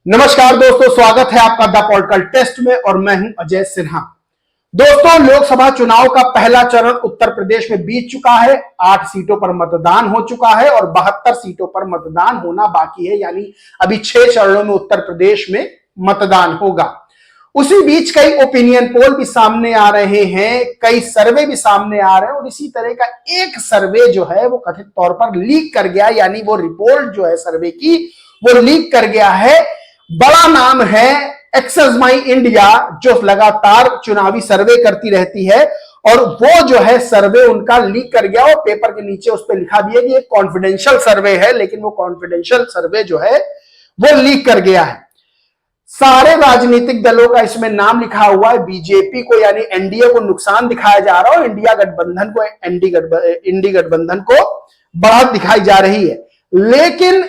नमस्कार दोस्तों, स्वागत है आपका द पॉलिटिकल टेस्ट में और मैं हूं अजय सिन्हा। दोस्तों, लोकसभा चुनाव का पहला चरण उत्तर प्रदेश में बीत चुका है। 8 सीटों पर मतदान हो चुका है और 72 सीटों पर मतदान होना बाकी है, यानी अभी 6 चरणों में उत्तर प्रदेश में मतदान होगा। उसी बीच कई ओपिनियन पोल भी सामने आ रहे हैं, कई सर्वे भी सामने आ रहे हैं और इसी तरह का एक सर्वे जो है वो कथित तौर पर लीक कर गया, यानी वो रिपोर्ट जो है सर्वे की वो लीक कर गया है। बड़ा नाम है एक्सेस माई इंडिया, जो लगातार चुनावी सर्वे करती रहती है और वो जो है सर्वे उनका लीक कर गया और पेपर के नीचे उस पर लिखा भी है कि ये कॉन्फिडेंशियल सर्वे है, लेकिन वो कॉन्फिडेंशियल सर्वे जो है वो लीक कर गया है। सारे राजनीतिक दलों का इसमें नाम लिखा हुआ है। बीजेपी को यानी एनडीए को नुकसान दिखाया जा रहा है और इंडिया गठबंधन को इंडी गठबंधन को बढ़त दिखाई जा रही है। लेकिन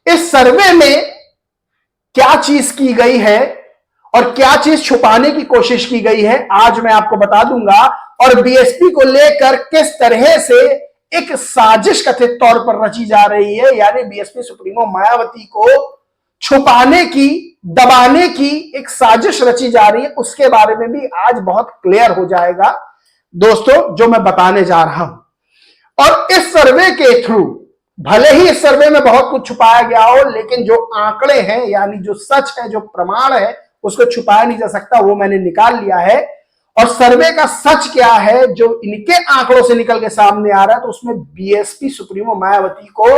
इस सर्वे में क्या चीज की गई है और क्या चीज छुपाने की कोशिश की गई है, आज मैं आपको बता दूंगा। और बीएसपी को लेकर किस तरह से एक साजिश कथित तौर पर रची जा रही है, यानी बीएसपी सुप्रीमो मायावती को छुपाने की, दबाने की एक साजिश रची जा रही है, उसके बारे में भी आज बहुत क्लियर हो जाएगा दोस्तों, जो मैं बताने जा रहा हूं। और इस सर्वे के थ्रू भले ही इस सर्वे में बहुत कुछ छुपाया गया हो, लेकिन जो आंकड़े हैं यानी जो सच है, जो प्रमाण है, उसको छुपाया नहीं जा सकता, वो मैंने निकाल लिया है। और सर्वे का सच क्या है जो इनके आंकड़ों से निकल के सामने आ रहा है, तो उसमें बीएसपी सुप्रीमो मायावती को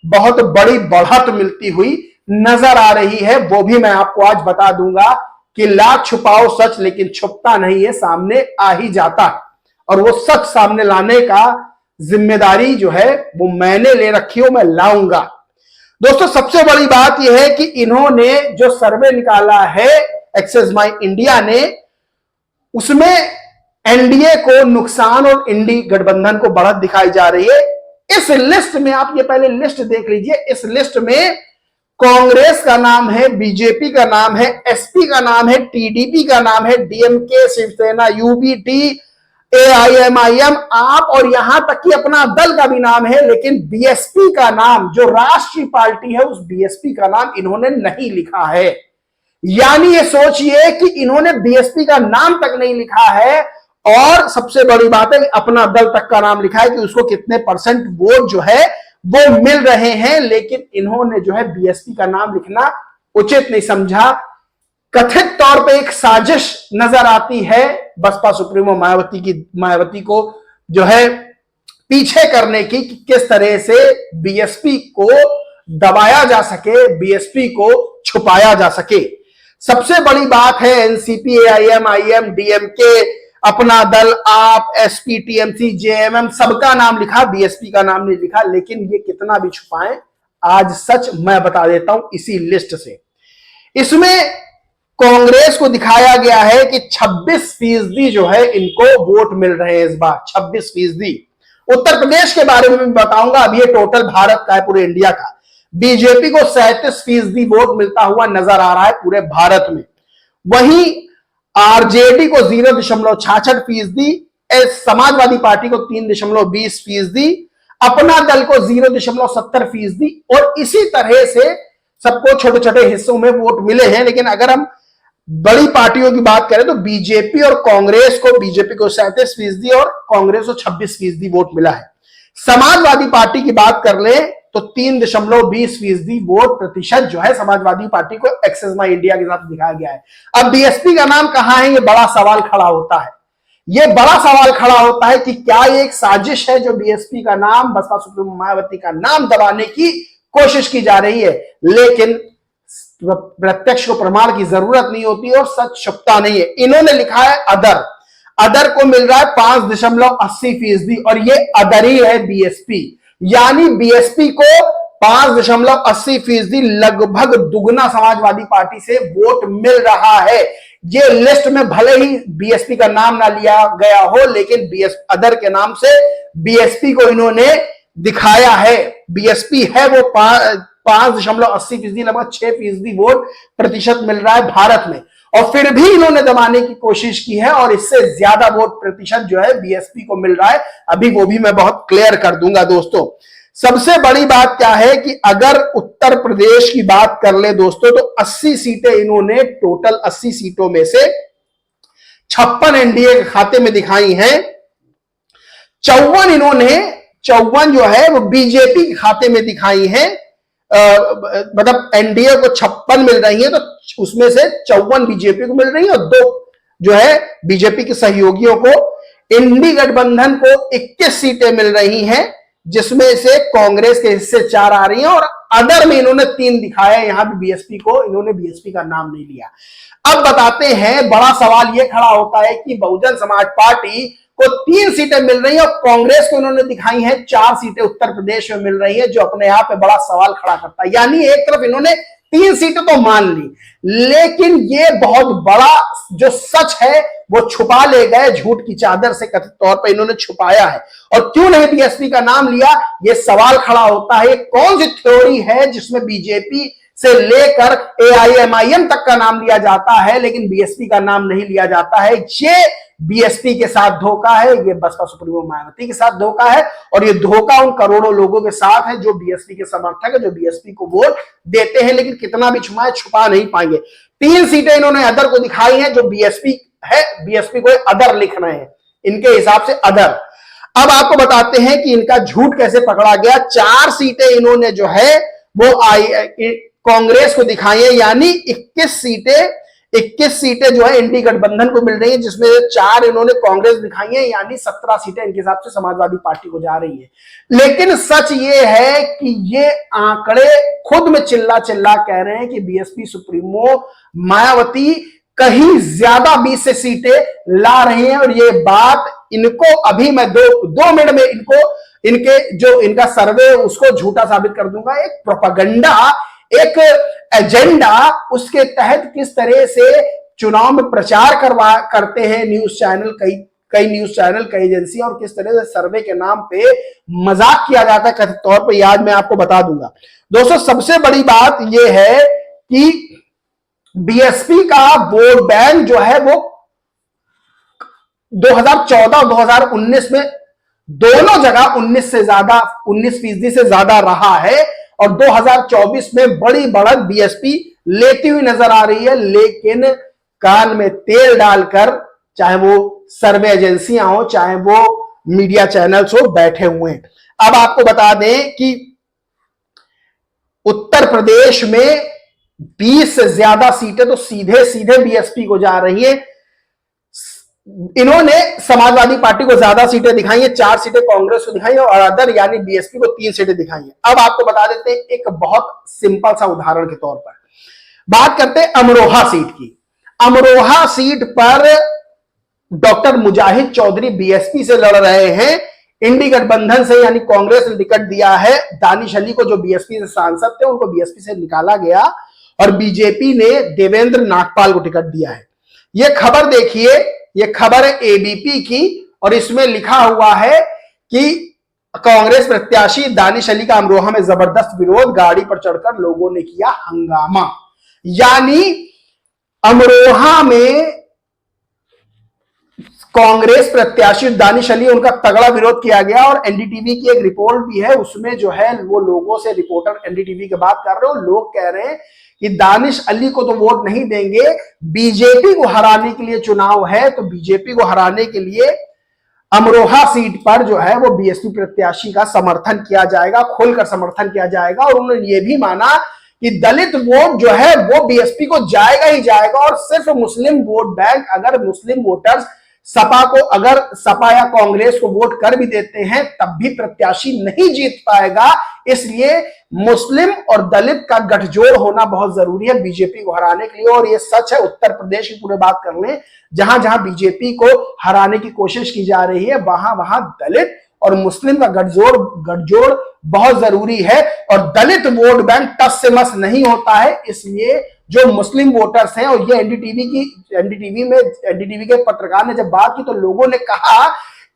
बहुत बड़ी बढ़त मिलती हुई नजर आ रही है। वो भी मैं आपको आज बता दूंगा कि लाख छुपाओ सच, लेकिन छुपता नहीं है, सामने आ ही जाता है। और वो सच सामने लाने का जिम्मेदारी जो है वो मैंने ले रखी हो, मैं लाऊंगा। दोस्तों, सबसे बड़ी बात यह है कि इन्होंने जो सर्वे निकाला है एक्सेस माई इंडिया ने, उसमें एनडीए को नुकसान और इंडी गठबंधन को बढ़त दिखाई जा रही है। इस लिस्ट में आप ये पहले लिस्ट देख लीजिए। इस लिस्ट में कांग्रेस का नाम है, बीजेपी का नाम है, एसपी का नाम है, टीडीपी का नाम है, डीएमके, शिवसेना, यूबीटी, एआईएमआईएम, आप और यहां तक कि अपना दल का भी नाम है। लेकिन बीएसपी का नाम, जो राष्ट्रीय पार्टी है, उस बीएसपी का नाम इन्होंने नहीं लिखा है। यानी ये सोचिए कि इन्होंने बीएसपी का नाम तक नहीं लिखा है। और सबसे बड़ी बात है कि अपना दल तक का नाम लिखा है कि उसको कितने परसेंट वोट जो है वो मिल रहे हैं, लेकिन इन्होंने जो है बीएसपी का नाम लिखना उचित नहीं समझा। कथित तौर पे एक साजिश नजर आती है बसपा सुप्रीमो मायावती को जो है पीछे करने की, कि किस तरह से बीएसपी को दबाया जा सके, बीएसपी को छुपाया जा सके। सबसे बड़ी बात है एनसीपी, एआईएमआईएम, डीएमके, अपना दल, आप, एसपी, टीएमसी, जेएमएम, सबका नाम लिखा, बीएसपी का नाम नहीं लिखा। लेकिन ये कितना भी छुपाएं, आज सच मैं बता देता हूं इसी लिस्ट से। इसमें कांग्रेस को दिखाया गया है कि 26% जो है इनको वोट मिल रहे हैं इस बार, 26%। उत्तर प्रदेश के बारे में भी बताऊंगा, अब ये टोटल भारत का है, पूरे इंडिया का। बीजेपी को 37% वोट मिलता हुआ नजर आ रहा है पूरे भारत में। वहीं आरजेडी को 0.66%, समाजवादी पार्टी को 3.20%, अपना दल को 0.70%, और इसी तरह से सबको छोटे छोटे हिस्सों में वोट मिले हैं। लेकिन अगर हम बड़ी पार्टियों की बात करें तो बीजेपी और कांग्रेस को, बीजेपी को 37% और कांग्रेस को 26% वोट मिला है। समाजवादी पार्टी की बात कर ले तो 3.20% वोट प्रतिशत जो है समाजवादी पार्टी को एक्सेस माई इंडिया के साथ दिखाया गया है। अब बीएसपी का नाम कहां है, ये बड़ा सवाल खड़ा होता है। ये बड़ा सवाल खड़ा होता है कि क्या ये एक साजिश है जो बीएसपी का नाम, बसपा सुप्रीमो मायावती का नाम दबाने की कोशिश की जा रही है। लेकिन प्रत्यक्ष को प्रमाण की जरूरत नहीं होती और सच छुपता नहीं है। इन्होंने लिखा है अदर को मिल रहा है 5.80%, और ये अदर ही है बीएसपी। यानी बीएसपी को 5.80%, लगभग दुगना समाजवादी पार्टी से वोट मिल रहा है। ये लिस्ट में भले ही बीएसपी का नाम ना लिया गया हो, लेकिन अदर के नाम से बीएसपी को इन्होंने दिखाया है। बीएसपी है वो 5.80%, लगभग 6% वोट प्रतिशत मिल रहा है भारत में। और फिर भी इन्होंने दबाने की कोशिश की है और इससे ज्यादा वोट प्रतिशत जो है बीएसपी को मिल रहा है। अभी वो भी मैं बहुत क्लियर कर दूंगा दोस्तों। सबसे बड़ी बात क्या है कि अगर उत्तर प्रदेश की बात कर ले दोस्तों, तो 80 सीटें इन्होंने, टोटल 80 सीटों में से 56 एनडीए के खाते में दिखाई हैं। 54 जो है वो बीजेपी के खाते में दिखाई हैं। मतलब एनडीए को 56 मिल रही है, तो उसमें से 54 बीजेपी को मिल रही है और 2 जो है बीजेपी के सहयोगियों को। इंडी गठबंधन को 21 सीटें मिल रही हैं, जिसमें से कांग्रेस के हिस्से 4 आ रही हैं और अदर में इन्होंने 3 दिखाया। यहां भी बीएसपी को, इन्होंने बीएसपी का नाम नहीं लिया। अब बताते हैं, बड़ा सवाल यह खड़ा होता है कि बहुजन समाज पार्टी को 3 सीटें मिल रही हैं और कांग्रेस को इन्होंने दिखाई हैं 4 सीटें उत्तर प्रदेश में मिल रही है, जो अपने आप में बड़ा सवाल खड़ा करता है। यानी एक तरफ इन्होंने 3 सीटें तो मान ली, लेकिन ये बहुत बड़ा जो सच है वो छुपा ले गए, झूठ की चादर से कथित तौर पर इन्होंने छुपाया है। और क्यों नहीं बीएसपी का नाम लिया, ये सवाल खड़ा होता है। कौन सी थ्योरी है जिसमें बीजेपी से लेकर एआईएमआईएम तक का नाम लिया जाता है, लेकिन बीएसपी का नाम नहीं लिया जाता है? ये बीएसपी के साथ धोखा है, ये बसपा सुप्रीमो मायावती के साथ धोखा है, और ये धोखा उन करोड़ों लोगों के साथ है जो बीएसपी के समर्थक है, जो बीएसपी को वोट देते हैं, लेकिन कितना भी छुपा नहीं पाएंगे। 3 सीटें इन्होंने अदर को दिखाई हैं, जो बीएसपी है, बीएसपी को अदर लिख रहे हैं, इनके हिसाब से अदर। अब आपको बताते हैं कि इनका झूठ कैसे पकड़ा गया। 4 सीटें इन्होंने जो है वो कांग्रेस को दिखाई है, यानी 21 सीटें जो है इंडी गठबंधन को मिल रही है, जिसमें 4 इन्होंने कांग्रेस दिखाई है, यानी 17 सीटें इनके हिसाब से समाजवादी पार्टी को जा रही है। लेकिन सच ये है कि ये आंकड़े खुद में चिल्ला चिल्ला कह रहे हैं कि बीएसपी सुप्रीमो मायावती कहीं ज्यादा 20 से सीटें ला रही हैं। और ये बात इनको अभी मैं 2 मिनट में इनके जो इनका सर्वे उसको झूठा साबित कर दूंगा। एक प्रोपेगेंडा, एक एजेंडा, उसके तहत किस तरह से चुनाव में प्रचार करते हैं न्यूज चैनल, कई न्यूज चैनल, कई एजेंसियां, और किस तरह से सर्वे के नाम पे मजाक किया जाता है कथित तौर पे, आज मैं आपको बता दूंगा। दोस्तों, सबसे बड़ी बात यह है कि बीएसपी का वोट बैंक जो है वो 2014 और 2019 में दोनों जगह 19% से ज्यादा रहा है, और 2024 में बड़ी बढ़त बीएसपी लेती हुई नजर आ रही है। लेकिन कान में तेल डालकर, चाहे वो सर्वे एजेंसियां हो, चाहे वो मीडिया चैनल्स हो, बैठे हुए हैं। अब आपको बता दें कि उत्तर प्रदेश में 20 से ज्यादा सीटें तो सीधे सीधे बीएसपी को जा रही है। इन्होंने समाजवादी पार्टी को ज्यादा सीटें दिखाई हैं, 4 सीटें कांग्रेस को दिखाई हैं, और अदर यानी बीएसपी को 3 सीटें दिखाई हैं। अब आपको बता देते हैं एक बहुत सिंपल सा उदाहरण के तौर पर बात करते हैं अमरोहा सीट की। अमरोहा सीट पर डॉक्टर मुजाहिद चौधरी बीएसपी से लड़ रहे हैं। इंडी गठबंधन से यानी कांग्रेस ने टिकट दिया है दानिश अली को, जो बीएसपी से सांसद थे, उनको बीएसपी से निकाला गया, और बीजेपी ने देवेंद्र नागपाल को टिकट दिया है। यह खबर देखिए, यह खबर है एबीपी की, और इसमें लिखा हुआ है कि कांग्रेस प्रत्याशी दानिश अली का अमरोहा में जबरदस्त विरोध, गाड़ी पर चढ़कर लोगों ने किया हंगामा। यानी अमरोहा में कांग्रेस प्रत्याशी दानिश अली, उनका तगड़ा विरोध किया गया, और एनडीटीवी की एक रिपोर्ट भी है, उसमें जो है वो लोगों से, रिपोर्टर एनडीटीवी की बात कर रहे हो, लोग कह रहे हैं कि दानिश अली को तो वोट नहीं देंगे, बीजेपी को हराने के लिए चुनाव है, तो बीजेपी को हराने के लिए अमरोहा सीट पर जो है वो बीएसपी प्रत्याशी का समर्थन किया जाएगा, खुलकर समर्थन किया जाएगा। और उन्होंने ये भी माना कि दलित वोट जो है वो बीएसपी को जाएगा ही जाएगा, और सिर्फ मुस्लिम वोट बैंक, अगर मुस्लिम वोटर्स सपा या कांग्रेस को वोट कर भी देते हैं, तब भी प्रत्याशी नहीं जीत पाएगा। इसलिए मुस्लिम और दलित का गठजोड़ होना बहुत जरूरी है बीजेपी को हराने के लिए। और यह सच है, उत्तर प्रदेश की पूरे बात कर लें, जहां जहां बीजेपी को हराने की कोशिश की जा रही है, वहां वहां दलित और मुस्लिम का गठजोड़ बहुत जरूरी है। और दलित वोट बैंक टस से मस नहीं होता है, इसलिए जो मुस्लिम वोटर्स हैं, और ये एनडीटीवी के पत्रकार ने जब बात की, तो लोगों ने कहा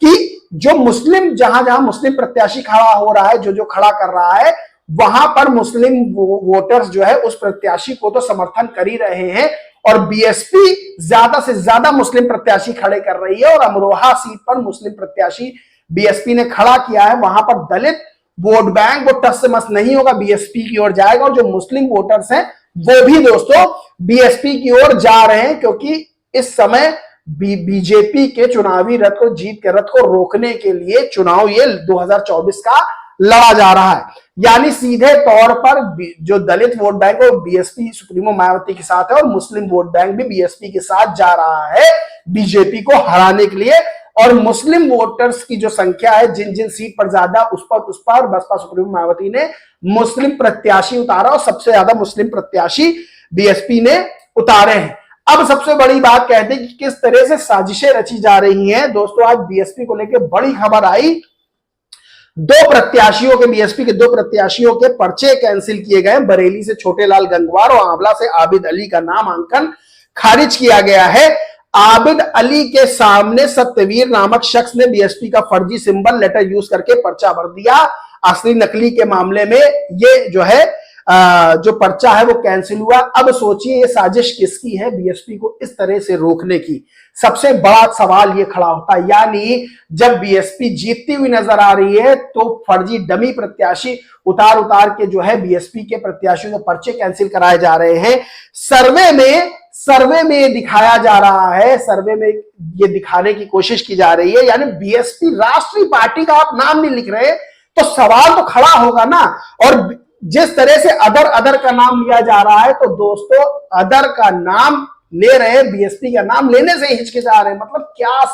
कि जो मुस्लिम, जहां जहां मुस्लिम प्रत्याशी खड़ा हो रहा है, जो खड़ा कर रहा है, वहां पर मुस्लिम वोटर्स जो है उस प्रत्याशी को तो समर्थन कर ही रहे हैं, और बीएसपी ज्यादा से ज्यादा मुस्लिम प्रत्याशी खड़े कर रही है। और अमरोहा सीट पर मुस्लिम प्रत्याशी बीएसपी ने खड़ा किया है, वहां पर दलित वोट बैंक वो टस से मस नहीं होगा, बीएसपी की ओर जाएगा। और जो मुस्लिम वोटर्स हैं वो भी दोस्तों बीएसपी की ओर जा रहे हैं, क्योंकि इस समय बीजेपी के चुनावी रथ को, जीत के रथ को रोकने के लिए चुनाव ये 2024 का लड़ा जा रहा है। यानी सीधे तौर पर जो दलित वोट बैंक है वो बीएसपी सुप्रीमो मायावती के साथ है, और मुस्लिम वोट बैंक भी बीएसपी के साथ जा रहा है बीजेपी को हराने के लिए। और मुस्लिम वोटर्स की जो संख्या है, जिन जिन सीट पर ज्यादा, उस पर बसपा सुप्रीमो मायावती ने मुस्लिम प्रत्याशी उतारा, और सबसे ज्यादा मुस्लिम प्रत्याशी बीएसपी ने उतारे हैं। अब सबसे बड़ी बात कहते हैं कि किस तरह से साजिशें रची जा रही हैं। दोस्तों आज बीएसपी को लेकर बड़ी खबर आई, बीएसपी के दो प्रत्याशियों के पर्चे कैंसिल किए गए। बरेली से छोटेलाल गंगवार और आंवला से आबिद अली का नामांकन खारिज किया गया है। आबिद अली के सामने सत्यवीर नामक शख्स ने बीएसपी का फर्जी सिंबल लेटर यूज करके पर्चा भर दिया। असली नकली के मामले में ये जो है जो पर्चा है वो कैंसिल हुआ। अब सोचिए ये साजिश किसकी है बीएसपी को इस तरह से रोकने की। सबसे बड़ा सवाल ये खड़ा होता है, यानी जब बीएसपी जीतती हुई नजर आ रही है तो फर्जी डमी प्रत्याशी उतार के जो है बीएसपी के प्रत्याशियों के पर्चे कैंसिल कराए जा रहे हैं। सर्वे में ये दिखाया जा रहा है, सर्वे में ये दिखाने की कोशिश की जा रही है, यानी बीएसपी राष्ट्रीय पार्टी का आप नाम नहीं लिख रहे तो सवाल तो खड़ा होगा ना। और जिस तरह से अदर का नाम लिया जा रहा है, तो दोस्तों अदर का नाम ले रहे हैं, बीएसपी का नाम लेने से हिचकिचा रहे हैं। मतलब क्या,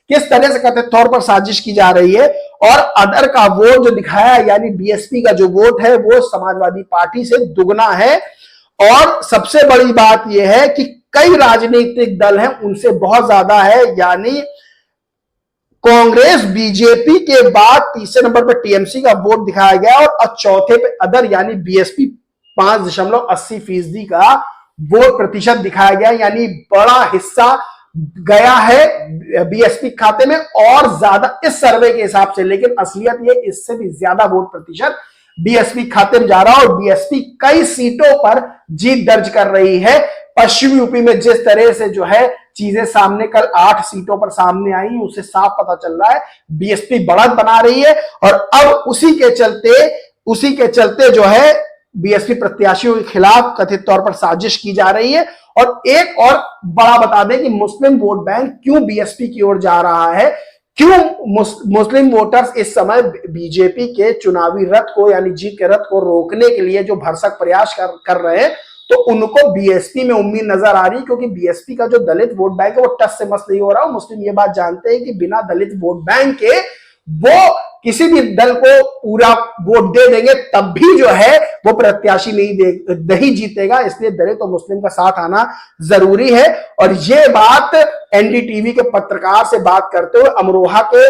किस तरह से कथित तौर पर साजिश की जा रही है। और अदर का वोट जो दिखाया, यानी बीएसपी का जो वोट है वो समाजवादी पार्टी से दुगना है। और सबसे बड़ी बात यह है कि कई राजनीतिक दल हैं उनसे बहुत ज्यादा है, यानी कांग्रेस बीजेपी के बाद तीसरे नंबर पर टीएमसी का वोट दिखाया गया, और चौथे पे अदर यानी बीएसपी 5.80% का वोट प्रतिशत दिखाया गया। यानी बड़ा हिस्सा गया है बीएसपी खाते में और ज्यादा इस सर्वे के हिसाब से, लेकिन असलियत ये इससे भी ज्यादा वोट प्रतिशत बीएसपी खाते में जा रहा है। और बीएसपी कई सीटों पर जीत दर्ज कर रही है। पश्चिमी यूपी में जिस तरह से जो है चीजें सामने कल 8 सीटों पर सामने आई, उससे साफ पता चल रहा है बीएसपी बढ़त बना रही है। और अब उसी के चलते जो है बीएसपी प्रत्याशियों के खिलाफ कथित तौर पर साजिश की जा रही है। और एक और बड़ा बता दें कि मुस्लिम वोट बैंक क्यों बीएसपी की ओर जा रहा है, क्यों मुस्लिम वोटर्स इस समय बीजेपी के चुनावी रथ को, यानी जीत के रथ को रोकने के लिए जो भरसक प्रयास कर रहे हैं, तो उनको बीएसपी में उम्मीद नजर आ रही है। क्योंकि बीएसपी का जो दलित वोट बैंक है वो टस से मस नहीं हो रहा। मुस्लिम ये बात जानते हैं कि बिना दलित वोट बैंक के वो किसी भी दल को पूरा वोट दे देंगे, तब भी जो है वो प्रत्याशी नहीं जीतेगा। इसलिए दलित और मुस्लिम का साथ आना जरूरी है। और ये बात एनडीटीवी के पत्रकार से बात करते हुए अमरोहा के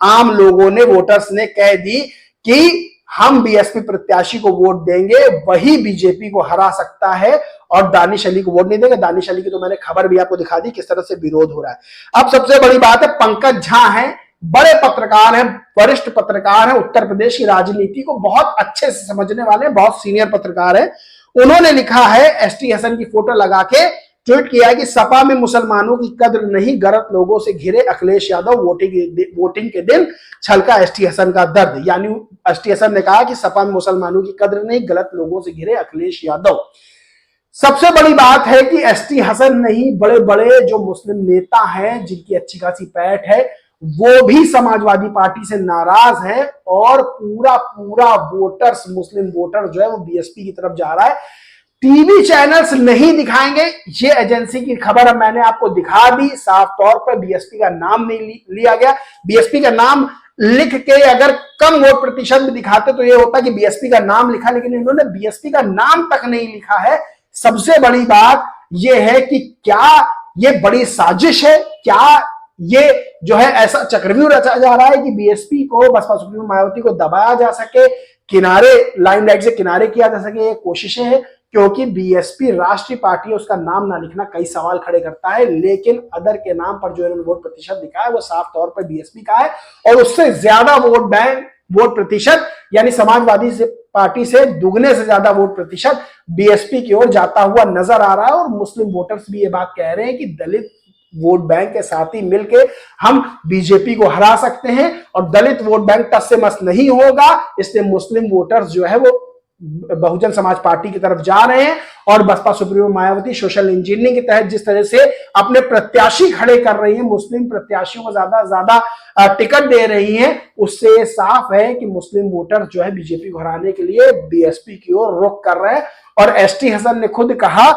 आम लोगों ने, वोटर्स ने कह दी कि हम बीएसपी प्रत्याशी को वोट देंगे, वही बीजेपी को हरा सकता है, और दानिश अली को वोट नहीं देंगे। दानिश अली की तो मैंने खबर भी आपको दिखा दी किस तरह से विरोध हो रहा है। अब सबसे बड़ी बात है, पंकज झा हैं, बड़े पत्रकार हैं, वरिष्ठ पत्रकार हैं, उत्तर प्रदेश की राजनीति को बहुत अच्छे से समझने वाले, बहुत सीनियर पत्रकार हैं। उन्होंने लिखा है, एसटी हसन की फोटो लगा के ट्वीट किया है कि सपा में मुसलमानों की कद्र नहीं, गलत लोगों से घिरे अखिलेश यादव, वोटिंग के दिन छलका एसटी हसन का दर्द। यानी एसटी हसन ने कहा कि सपा में मुसलमानों की कद्र नहीं, गलत लोगों से घिरे अखिलेश यादव। सबसे बड़ी बात है कि एसटी हसन नहीं, बड़े बड़े जो मुस्लिम नेता हैं जिनकी अच्छी खासी पैठ है, वो भी समाजवादी पार्टी से नाराज है। और पूरा वोटर्स, मुस्लिम वोटर जो है वो बीएसपी की तरफ जा रहा है। टीवी चैनल्स नहीं दिखाएंगे, ये एजेंसी की खबर मैंने आपको दिखा दी। साफ तौर पर बीएसपी का नाम नहीं लिया गया। बीएसपी का नाम लिख के अगर कम वोट प्रतिशत में दिखाते तो ये होता कि बीएसपी का नाम लिखा, लेकिन इन्होंने बीएसपी का नाम तक नहीं लिखा है। सबसे बड़ी बात यह है कि क्या ये बड़ी साजिश है, क्या ये जो है ऐसा चक्रव्यूह रचा जा रहा है कि बीएसपी को, बसपा सुप्रीमो मायावती को दबाया जा सके, किनारे, लाइमलाइट से किनारे किया जा सके, ये कोशिशें हैं। क्योंकि बीएसपी राष्ट्रीय पार्टी है, उसका नाम ना लिखना कई सवाल खड़े करता है। लेकिन अदर के नाम पर जो इन्होंने वोट प्रतिशत दिखा है वो साफ तौर पर बीएसपी का है, और उससे ज्यादा वोट प्रतिशत यानी समाजवादी पार्टी से दुगने से ज्यादा वोट प्रतिशत बीएसपी की ओर जाता हुआ नजर आ रहा है। और मुस्लिम वोटर्स भी ये बात कह रहे हैं कि दलित वोट बैंक के साथ ही मिलके हम बीजेपी को हरा सकते हैं और दलित वोट बैंक टस से मस नहीं होगा। इसलिए मुस्लिम वोटर्स जो है वो बहुजन समाज पार्टी की तरफ जा रहे हैं और Basapa supremo Mayawati social engineering के तहत जिस तरह से अपने प्रत्याशी खड़े कर रही है, मुस्लिम प्रत्याशियों को ज्यादा ज्यादा टिकट दे रही हैं, उससे साफ है कि मुस्लिम वोटर जो है बीजेपी को हराने के लिए बीएसपी की ओर रुख कर रहे हैं। और एसटी हसन ने खुद कहा,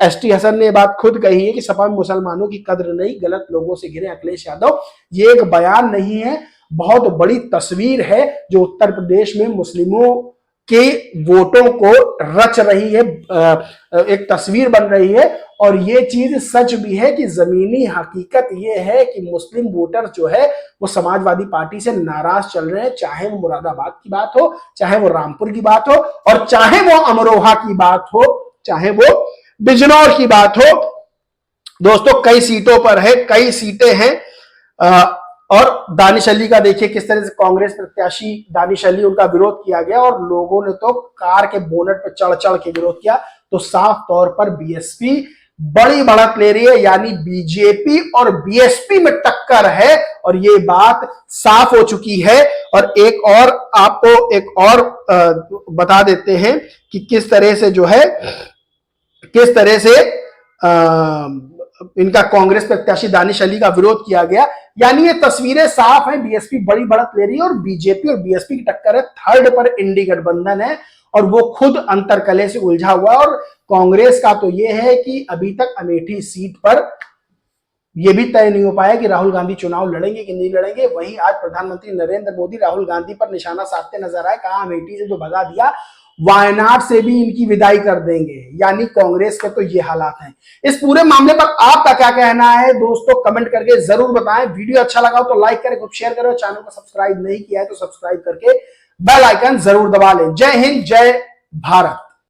एसटी हसन ने बात खुद कही है कि सपा में मुसलमानों की कद्र नहीं, गलत लोगों से घिरे अखिलेश यादव। ये एक बयान नहीं है, बहुत बड़ी तस्वीर है जो उत्तर प्रदेश में मुस्लिमों के वोटों को रच रही है, एक तस्वीर बन रही है। और ये चीज सच भी है कि जमीनी हकीकत ये है कि मुस्लिम वोटर जो है वो समाजवादी पार्टी से नाराज चल रहे हैं, चाहे वो मुरादाबाद की बात हो, चाहे वो रामपुर की बात हो, और चाहे वो अमरोहा की बात हो, चाहे वो बिजनौर की बात हो। दोस्तों कई सीटों पर है, कई सीटें हैं। और दानिश अली का देखिए किस तरह से कांग्रेस प्रत्याशी दानिश अली, उनका विरोध किया गया और लोगों ने तो कार के बोनट पर चढ़ चढ़ के विरोध किया। तो साफ तौर पर बीएसपी बड़ी बढ़त ले रही है, यानी बीजेपी और बीएसपी में टक्कर है और ये बात साफ हो चुकी है। और एक और आपको एक और बता देते हैं कि किस तरह से जो है, किस तरह से इनका कांग्रेस प्रत्याशी दानिश अली का विरोध किया गया। यानी ये तस्वीरें साफ है, बीएसपी बड़ी बढ़त ले रही है और बीजेपी और बीएसपी की टक्कर है। थर्ड पर इंडी गठबंधन है और वो खुद अंतरकलह से उलझा हुआ है। और कांग्रेस का तो ये है कि अभी तक अमेठी सीट पर यह भी तय नहीं हो पाया कि राहुल गांधी चुनाव लड़ेंगे कि नहीं लड़ेंगे। वहीं आज प्रधानमंत्री नरेंद्र मोदी राहुल गांधी पर निशाना साधते नजर आए, कहा अमेठी से जो भगा दिया वायनाड से भी इनकी विदाई कर देंगे। यानी कांग्रेस के तो ये हालात हैं। इस पूरे मामले पर आपका क्या कहना है दोस्तों, कमेंट करके जरूर बताएं। वीडियो अच्छा लगा हो तो लाइक करें, खूब शेयर करें, चैनल को सब्सक्राइब नहीं किया है तो सब्सक्राइब करके बेल आइकन जरूर दबा लें। जय हिंद, जय भारत।